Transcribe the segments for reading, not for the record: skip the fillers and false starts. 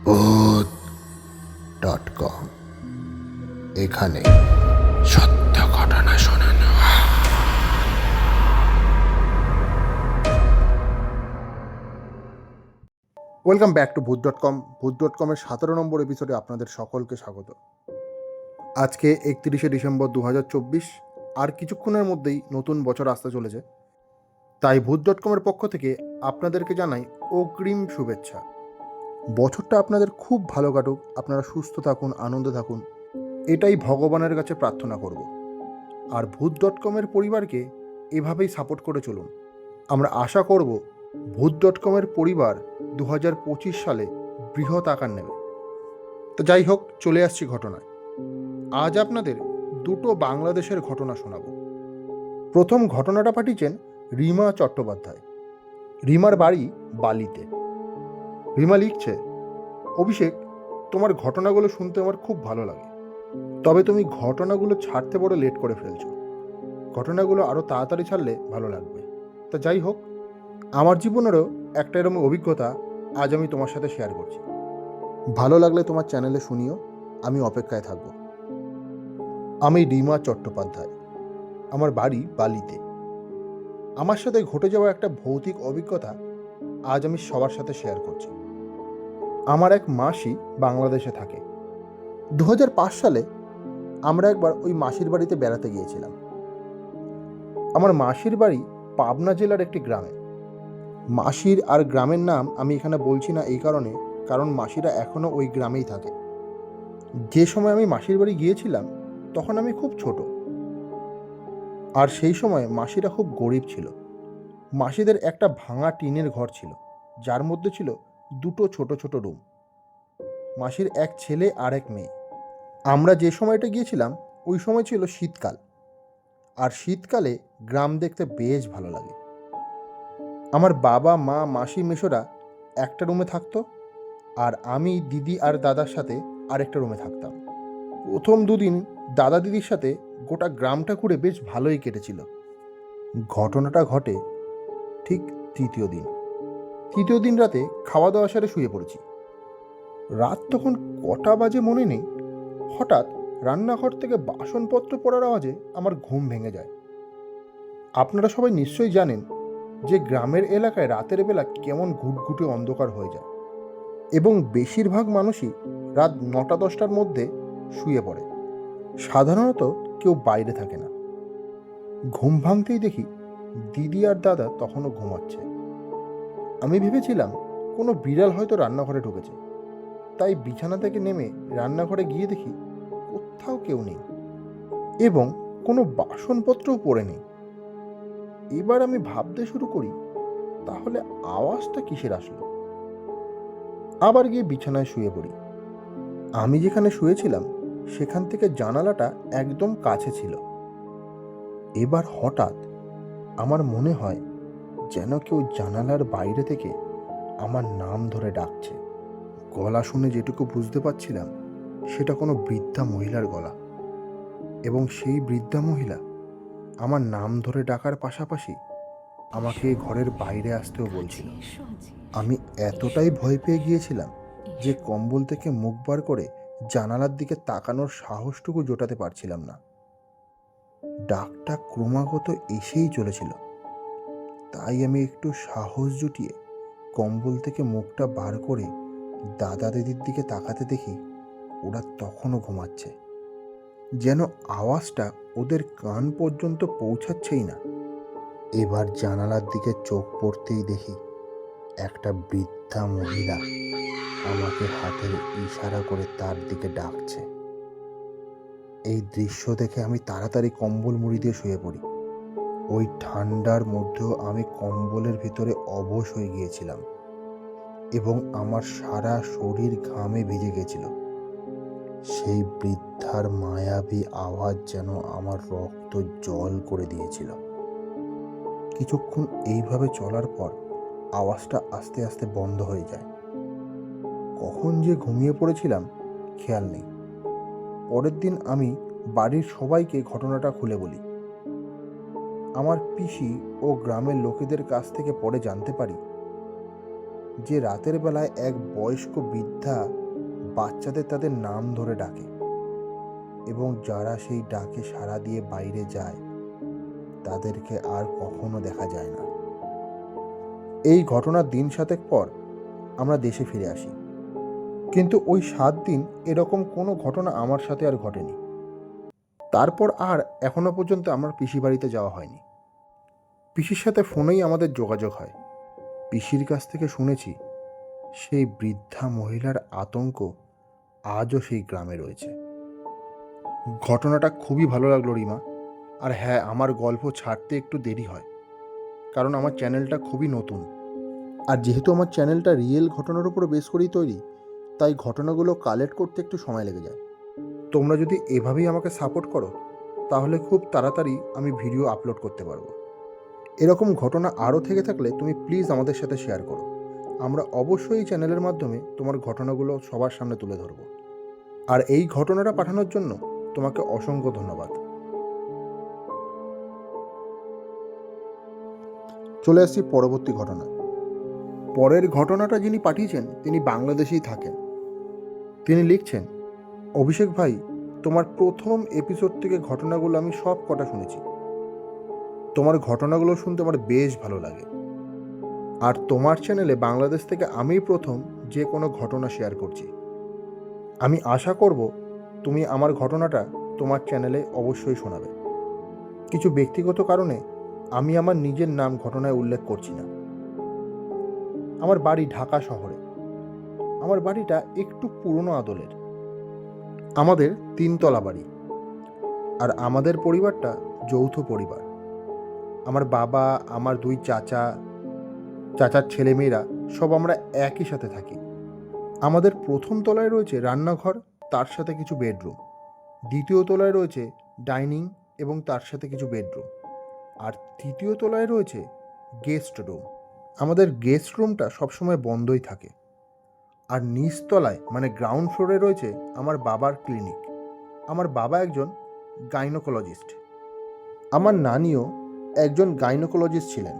ভূত.com এখানে সত্য ঘটনা শোনানো। ওয়েলকাম ব্যাক টু ভূত.com। ভূত.com-এর 17 নম্বর এপিসোডে আপনাদের সকলকে স্বাগত। আজকে 31শে ডিসেম্বর 2024, আর কিছুক্ষণের মধ্যেই নতুন বছর আসতে চলেছে। তাই ভূত.com-এর পক্ষ থেকে আপনাদেরকে জানাই অগ্রিম শুভেচ্ছা। বছরটা আপনাদের খুব ভালো কাটুক, আপনারা সুস্থ থাকুন, আনন্দে থাকুন, এটাই ভগবানের কাছে প্রার্থনা করব। আর ভূত.com-এর পরিবারকে এভাবেই সাপোর্ট করে চলুন। আমরা আশা করব ভূত.com-এর পরিবার 2025 সালে বৃহৎ আকার নেবে। তো যাই হোক, চলে আসছি ঘটনায়। আজ আপনাদের দুটো বাংলাদেশের ঘটনা শোনাব। প্রথম ঘটনাটা পাঠিয়েছেন রিমা চট্টোপাধ্যায়। রিমার বাড়ি বালিতে। রিমা লিখছে, অভিষেক, তোমার ঘটনাগুলো শুনতে আমার খুব ভালো লাগে, তবে তুমি ঘটনাগুলো ছাড়তে বড় লেট করে ফেলছো। ঘটনাগুলো আরও তাড়াতাড়ি ছাড়লে ভালো লাগবে। তা যাই হোক, আমার জীবনেরও একটা এরকম অভিজ্ঞতা আজ আমি তোমার সাথে শেয়ার করছি। ভালো লাগলে তোমার চ্যানেলে শুনিও, আমি অপেক্ষায় থাকব। আমি রিমা চট্টোপাধ্যায়, আমার বাড়ি বালিতে। আমার সাথে ঘটে যাওয়া একটা ভৌতিক অভিজ্ঞতা আজ আমি সবার সাথে শেয়ার করছি। আমার এক মাসি বাংলাদেশে থাকে। 2005 সালে আমরা একবার ওই মাসির বাড়িতে বেড়াতে গিয়েছিলাম। আমার মাসির বাড়ি পাবনা জেলার একটি গ্রামে। মাসির আর গ্রামের নাম আমি এখানে বলছি না এই কারণে, কারণ মাসিরা এখনও ওই গ্রামেই থাকে। যে সময় আমি মাসির বাড়ি গিয়েছিলাম তখন আমি খুব ছোট, আর সেই সময় মাসিরা খুব গরিব ছিল। মাসিদের একটা ভাঙা টিনের ঘর ছিল, যার মধ্যে ছিল দুটো ছোট ছোট রুম। মাসির এক ছেলে আর এক মেয়ে। আমরা যে সময়টা গিয়েছিলাম ওই সময় ছিল শীতকাল, আর শীতকালে গ্রাম দেখতে বেশ ভালো লাগে। আমার বাবা, মা, মাসি, মেশোরা একটা রুমে থাকতো, আর আমি দিদি আর দাদার সাথে আরেকটা রুমে থাকতাম। প্রথম দুদিন দাদা দিদির সাথে গোটা গ্রামটা ঘুরে বেশ ভালোই কেটেছিল। ঘটনাটা ঘটে ঠিক তৃতীয় দিন রাতে খাওয়া দাওয়া সেরে শুয়ে পড়েছি। রাত তখন কটা বাজে মনে নেই, হঠাৎ রান্নাঘর থেকে বাসনপত্র পড়ার আওয়াজে আমার ঘুম ভেঙে যায়। আপনারা সবাই নিশ্চয়ই জানেন যে গ্রামের এলাকায় রাতের বেলা কেমন ঘুটঘুটে অন্ধকার হয়ে যায়, এবং বেশিরভাগ মানুষই রাত 9টা-10টার মধ্যে শুয়ে পড়ে। সাধারণত কেউ বাইরে থাকে না। ঘুম ভাঙতেই দেখি দিদি আর দাদা তখনও ঘুমাচ্ছে। আমি ভেবেছিলাম কোনো বিড়াল হয়তো রান্নাঘরে ঢুকেছে, তাই বিছানা থেকে নেমে রান্নাঘরে গিয়ে দেখি কোথাও কেউ নেই, এবং কোনো বাসনপত্রও পড়ে নেই। এবার আমি ভাবতে শুরু করি, তাহলে আওয়াজটা কিসের আসলো। আবার গিয়ে বিছানায় শুয়ে পড়ি। আমি যেখানে শুয়েছিলাম সেখান থেকে জানালাটা একদম কাছে ছিল। এবার হঠাৎ আমার মনে হয় যেন কেউ জানালার বাইরে থেকে আমার নাম ধরে ডাকছে। গলা শুনে যেটুকু বুঝতে পারছিলাম সেটা কোনো বৃদ্ধা মহিলার গলা, এবং সেই বৃদ্ধা মহিলা আমার নাম ধরে ডাকার পাশাপাশি আমাকে ঘরের বাইরে আসতেও বলছিল। আমি এতটাই ভয় পেয়ে গিয়েছিলাম যে কম্বল থেকে মুখ বার করে জানালার দিকে তাকানোর সাহসটুকু জোটাতে পারছিলাম না। ডাকটা ক্রমাগত এসেই চলেছিল, তাই আমি একটু সাহস জুটিয়ে কম্বল থেকে মুখটা বার করে দাদা দিদির দিকে তাকাতে দেখি ওরা তখনও ঘুমাচ্ছে, যেন আওয়াজটা ওদের কান পর্যন্ত পৌঁছাচ্ছেই না। এবার জানালার দিকে চোখ পড়তেই দেখি একটা বৃদ্ধা মহিলা আমাকে হাতের ইশারা করে তার দিকে ডাকছে। এই দৃশ্য দেখে আমি তাড়াতাড়ি কম্বল মুড়ি দিয়ে শুয়ে পড়ি। ওই ঠান্ডার মধ্যেও আমি কম্বলের ভিতরে অবশ হয়ে গিয়েছিলাম, এবং আমার সারা শরীর ঘামে ভিজে গেছিল। সেই বৃদ্ধার মায়াবী আওয়াজ যেন আমার রক্ত জল করে দিয়েছিল। কিছুক্ষণ এইভাবে চলার পর আওয়াজটা আস্তে আস্তে বন্ধ হয়ে যায়। কখন যে ঘুমিয়ে পড়েছিলাম খেয়াল নেই। পরের দিন আমি বাড়ির সবাইকে ঘটনাটা খুলে বলি। আমার পিসি ও গ্রামের লোকেদের কাছ থেকে পরে জানতে পারি যে রাতের বেলায় এক বয়স্ক বৃদ্ধা বাচ্চাদের তাদের নাম ধরে ডাকে এবং যারা সেই ডাকে সাড়া দিয়ে বাইরে যায় তাদেরকে আর কখনো দেখা যায় না। এই ঘটনার দিন 7 পর আমরা দেশে ফিরে আসি, কিন্তু ওই 7 দিন এরকম কোনো ঘটনা আমার সাথে আর ঘটেনি। তারপর আর এখনো পর্যন্ত আমার পিসি বাড়িতে যাওয়া হয়নি। পিসির সাথে ফোনেই আমাদের যোগাযোগ হয়। পিসির কাছ থেকে শুনেছি সেই বৃদ্ধা মহিলার আতঙ্ক আজও সেই গ্রামে রয়েছে। ঘটনাটা খুবই ভালো লাগলো রিমা। আর হ্যাঁ, আমার গল্প ছাড়তে একটু দেরি হয়, কারণ আমার চ্যানেলটা খুবই নতুন। আর যেহেতু আমার চ্যানেলটা রিয়েল ঘটনার উপর বেস করেই তৈরি, তাই ঘটনাগুলো কালেক্ট করতে একটু সময় লেগে যায়। তোমরা যদি এভাবেই আমাকে সাপোর্ট করো তাহলে খুব তাড়াতাড়ি আমি ভিডিও আপলোড করতে পারবো। এরকম ঘটনা আরও থেকে থাকলে তুমি প্লিজ আমাদের সাথে শেয়ার করো। আমরা অবশ্যই এই চ্যানেলের মাধ্যমে তোমার ঘটনাগুলো সবার সামনে তুলে ধরব। আর এই ঘটনাটা পাঠানোর জন্য তোমাকে অসংখ্য ধন্যবাদ। চলে আসছি পরবর্তী ঘটনা। পরের ঘটনাটা যিনি পাঠিয়েছেন তিনি বাংলাদেশেই থাকেন। তিনি লিখছেন, অভিষেক ভাই, তোমার প্রথম এপিসোড থেকে ঘটনাগুলো আমি সব কটা শুনেছি। তোমার ঘটনাগুলো শুনতে আমার বেশ ভালো লাগে। আর তোমার চ্যানেলে বাংলাদেশ থেকে আমিই প্রথম যে কোনো ঘটনা শেয়ার করছি। আমি আশা করব তুমি আমার ঘটনাটা তোমার চ্যানেলে অবশ্যই শোনাবে। কিছু ব্যক্তিগত কারণে আমি আমার নিজের নাম ঘটনায় উল্লেখ করছি না। আমার বাড়ি ঢাকা শহরে। আমার বাড়িটা একটু পুরনো আদলের। আমাদের 3 তলা বাড়ি। আর আমাদের পরিবারটা যৌথ পরিবার। আমার বাবা, আমার 2 চাচা, চাচার ছেলেমেয়েরা সব আমরা একই সাথে থাকি। আমাদের প্রথম তলায় রয়েছে রান্নাঘর, তার সাথে কিছু বেডরুম। দ্বিতীয় তলায় রয়েছে ডাইনিং এবং তার সাথে কিছু বেডরুম। আর তৃতীয় তলায় রয়েছে গেস্ট রুম। আমাদের গেস্ট রুমটা সবসময় বন্ধই থাকে। আর নিচতলায় মানে গ্রাউন্ড ফ্লোরে রয়েছে আমার বাবার ক্লিনিক। আমার বাবা একজন গাইনোকোলজিস্ট। আমার নানিও একজন গাইনোকোলজিস্ট ছিলেন।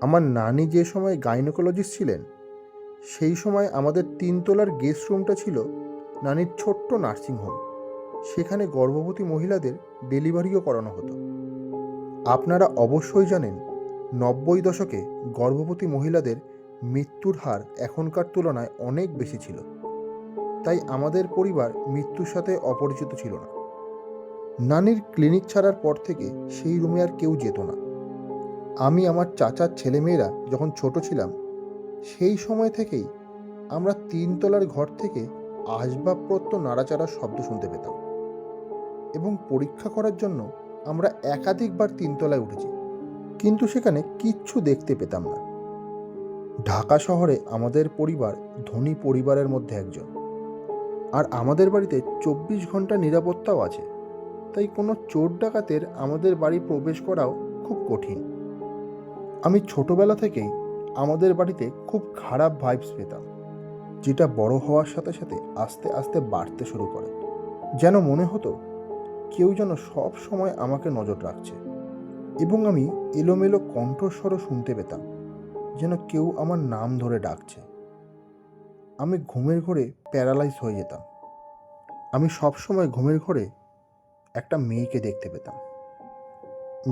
আমার নানি যে সময় গাইনোকোলজিস্ট ছিলেন সেই সময় আমাদের 3 তলার গেস্ট রুমটা ছিল নানির ছোট্ট নার্সিংহোম। সেখানে গর্ভবতী মহিলাদের ডেলিভারিও করানো হতো। আপনারা অবশ্যই জানেন 90 দশকে গর্ভবতী মহিলাদের মৃত্যুর হার এখনকার তুলনায় অনেক বেশি ছিল। তাই আমাদের পরিবার মৃত্যুর সাথে অপরিচিত ছিল না। নানির ক্লিনিক ছাড়ার পর থেকে সেই রুমে আর কেউ যেত না। আমি আমার চাচার ছেলেমেয়েরা যখন ছোট ছিলাম সেই সময় থেকেই আমরা 3 তলার ঘর থেকে আসবাবপত্র নাড়াচাড়ার শব্দ শুনতে পেতাম। এবং পরীক্ষা করার জন্য আমরা একাধিকবার 3 তলায় উঠেছি, কিন্তু সেখানে কিচ্ছু দেখতে পেতাম না। ঢাকা শহরে আমাদের পরিবার ধনী পরিবারের মধ্যে একজন। আর আমাদের বাড়িতে 24 ঘন্টা নিরাপত্তাও আছে। তাই কোনো চোর ডাকাতের আমাদের বাড়ি প্রবেশ করাও খুব কঠিন। আমি ছোটবেলা থেকেই আমাদের বাড়িতে খুব খারাপ ভাইবস পেতাম, যেটা বড় হওয়ার সাথে সাথে আস্তে আস্তে বাড়তে শুরু করে। যেন মনে হতো কেউ যেন সব সময় আমাকে নজর রাখছে। এবং আমি এলোমেলো কণ্ঠস্বরও শুনতে পেতাম, যেন কেউ আমার নাম ধরে ডাকছে। আমি ঘুমের ঘোরে প্যারালাইজ হয়ে যেতাম। আমি সবসময় ঘুমের ঘোরে একটা মেয়েকে দেখতে পেতাম।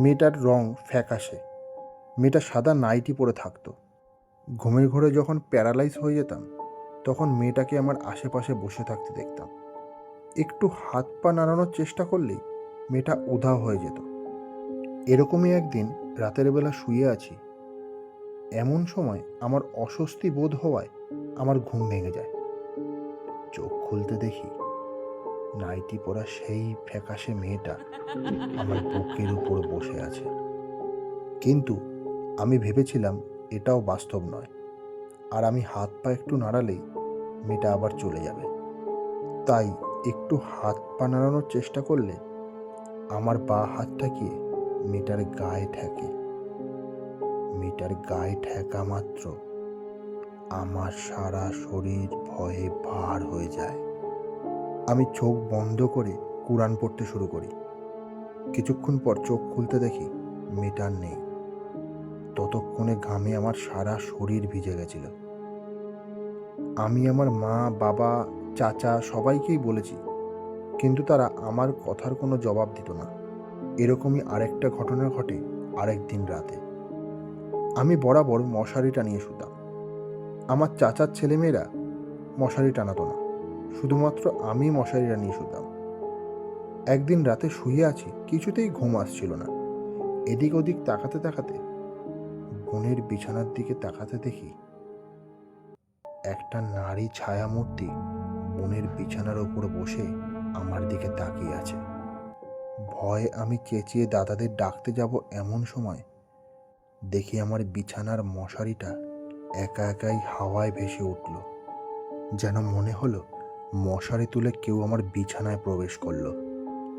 মেয়েটার রং ফ্যাকাশে। মেয়েটা সাদা নাইটি পরে থাকতো। ঘুমের ঘোরে যখন প্যারালাইজ হয়ে যেতাম তখন মেয়েটাকে আমার আশেপাশে বসে থাকতে দেখতাম। একটু হাত পা নাড়ানোর চেষ্টা করলেই মেয়েটা উধাও হয়ে যেত। এরকমই একদিন রাতের বেলা শুয়ে আছি। এমন সময় আমার অস্বস্তি বোধ হওয়ায় আমার ঘুম ভেঙে যায়। চোখ খুলতে দেখি নাইটি পরা সেই ফ্যাকাশে মেয়েটা আমার বুকের উপরে বসে আছে। কিন্তু আমি ভেবেছিলাম এটাও বাস্তব নয়, আর আমি হাত পা একটু নাড়ালেই মেয়েটা আবার চলে যাবে। তাই একটু হাত পা নাড়ানোর চেষ্টা করলে আমার বাঁ হাতটা গিয়ে মেয়েটার গায়ে ঠেকে। মেয়েটার গায়ে ঠেকা মাত্র আমার সারা শরীর ভয়ে ভার হয়ে যায়। আমি চোখ বন্ধ করে কুরআন পড়তে শুরু করি। কিছুক্ষণ পর চোখ খুলতে দেখি মেয়েটা নেই। ততক্ষণে ঘামে আমার সারা শরীর ভিজে গেছিল। আমি আমার মা, বাবা, চাচা সবাইকেই বলেছি, কিন্তু তারা আমার কথার কোনো জবাব দিত না। এরকমই আরেকটা ঘটনা ঘটে আরেকদিন রাতে। আমি বরাবর মশারি টানিয়ে শুতাম। আমার চাচার ছেলেমেয়েরা মশারি টানাতো না, শুধুমাত্র আমি মশারি টানিয়ে শুতাম। একদিন রাতে শুয়ে আছি, কিছুতেই ঘুম আসছিল না। এদিক ওদিক তাকাতে তাকাতে বোনের বিছানার দিকে তাকাতে দেখি একটা নারী ছায়ামূর্তি বোনের বিছানার ওপর বসে আমার দিকে তাকিয়ে আছে। ভয়ে আমি চেঁচিয়ে দাদাদের ডাকতে যাব, এমন সময় দেখি আমার বিছানার মশারিটা একা একাই হাওয়ায় ভেসে উঠল। যেন মনে হলো মশারি তুলে কেউ আমার বিছানায় প্রবেশ করলো।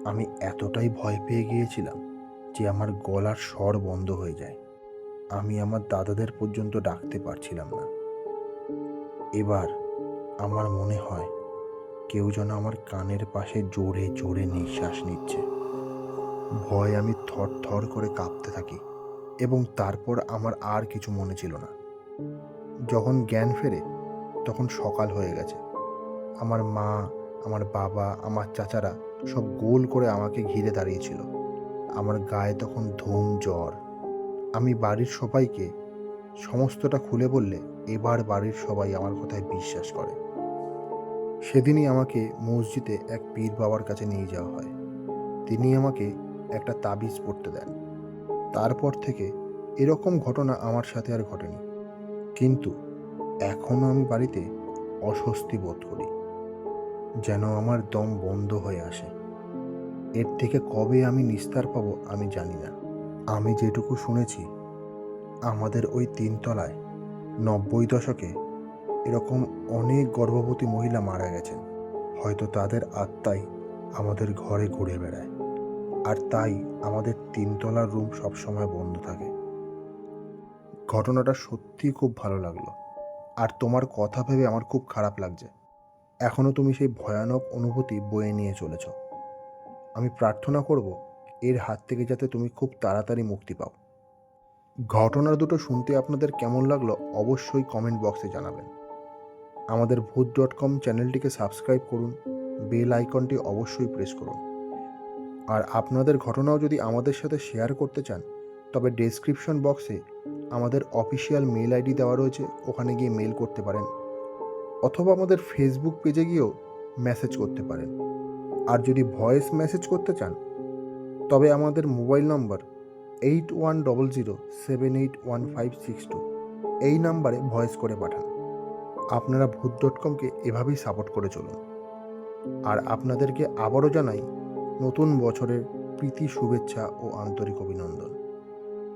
আমি এতটাই ভয় পেয়ে গিয়েছিলাম যে আমার গলার স্বর বন্ধ হয়ে যায়। আমি আমার দাদাদের পর্যন্ত ডাকতে পারছিলাম না। এবার আমার মনে হয় কেউ যেন আমার কানের পাশে জোরে জোরে নিঃশ্বাস নিচ্ছে। ভয়ে আমি থর থর করে কাঁপতে থাকি এবং তারপর আমার আর কিছু মনে ছিল না। যখন জ্ঞান ফেরে তখন সকাল হয়ে গেছে। আমার মা, আমার বাবা, আমার চাচারা সব গোল করে আমাকে ঘিরে দাঁড়িয়েছিল। আমার গায়ে তখন ধুম জ্বর। আমি বাড়ির সবাইকে সমস্তটা খুলে বললে এবার বাড়ির সবাই আমার কথায় বিশ্বাস করে। সেদিনই আমাকে মসজিদে এক পীর বাবার কাছে নিয়ে যাওয়া হয়। তিনি আমাকে একটা তাবিজ পড়তে দেন। তারপর থেকে এরকম ঘটনা আমার সাথে আর ঘটেনি, কিন্তু এখনও আমি বাড়িতে অস্বস্তি বোধ করি, যেন আমার দম বন্ধ হয়ে আসে। এর থেকে কবে আমি নিস্তার পাবো আমি জানি না। আমি যেটুকু শুনেছি, আমাদের ওই 3 তলায় 90 দশকে এরকম অনেক গর্ভবতী মহিলা মারা গেছেন। হয়তো তাদের আত্মাই আমাদের ঘরে ঘুরে বেড়ায়, আর তাই আমাদের 3 তলার রুম সবসময় বন্ধ থাকে। ঘটনাটা সত্যিই খুব ভালো লাগলো, আর তোমার কথা ভেবে আমার খুব খারাপ লাগছে। এখনও তুমি সেই ভয়ানক অনুভূতি বয়ে নিয়ে চলেছ। আমি প্রার্থনা করব এর হাত থেকে যাতে তুমি খুব তাড়াতাড়ি মুক্তি পাও। ঘটনা দুটো শুনতে আপনাদের কেমন লাগলো অবশ্যই কমেন্ট বক্সে জানাবেন। আমাদের ভূত.com চ্যানেলটিকে সাবস্ক্রাইব করুন, বেল আইকনটি অবশ্যই প্রেস করুন। আর আপনাদের ঘটনাও যদি আমাদের সাথে শেয়ার করতে চান, তবে ডেসক্রিপশন বক্সে আমাদের অফিসিয়াল মেল আইডি দেওয়া রয়েছে, ওখানে গিয়ে মেল করতে পারেন, অথবা আমাদের ফেসবুক পেজে গিয়েও মেসেজ করতে পারেন। আর যদি ভয়েস মেসেজ করতে চান, তবে আমাদের মোবাইল নম্বর 8100781562 এই নাম্বারে ভয়েস করে পাঠান। আপনারা ভূত.comকে এভাবেই সাপোর্ট করে চলুন। আর আপনাদেরকে আবারও জানাই নতুন বছরের প্রীতি, শুভেচ্ছা ও আন্তরিক অভিনন্দন।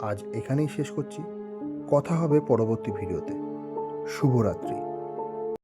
আজ এখানেই শেষ করছি। কথা হবে পরবর্তী ভিডিওতে। শুভরাত্রি।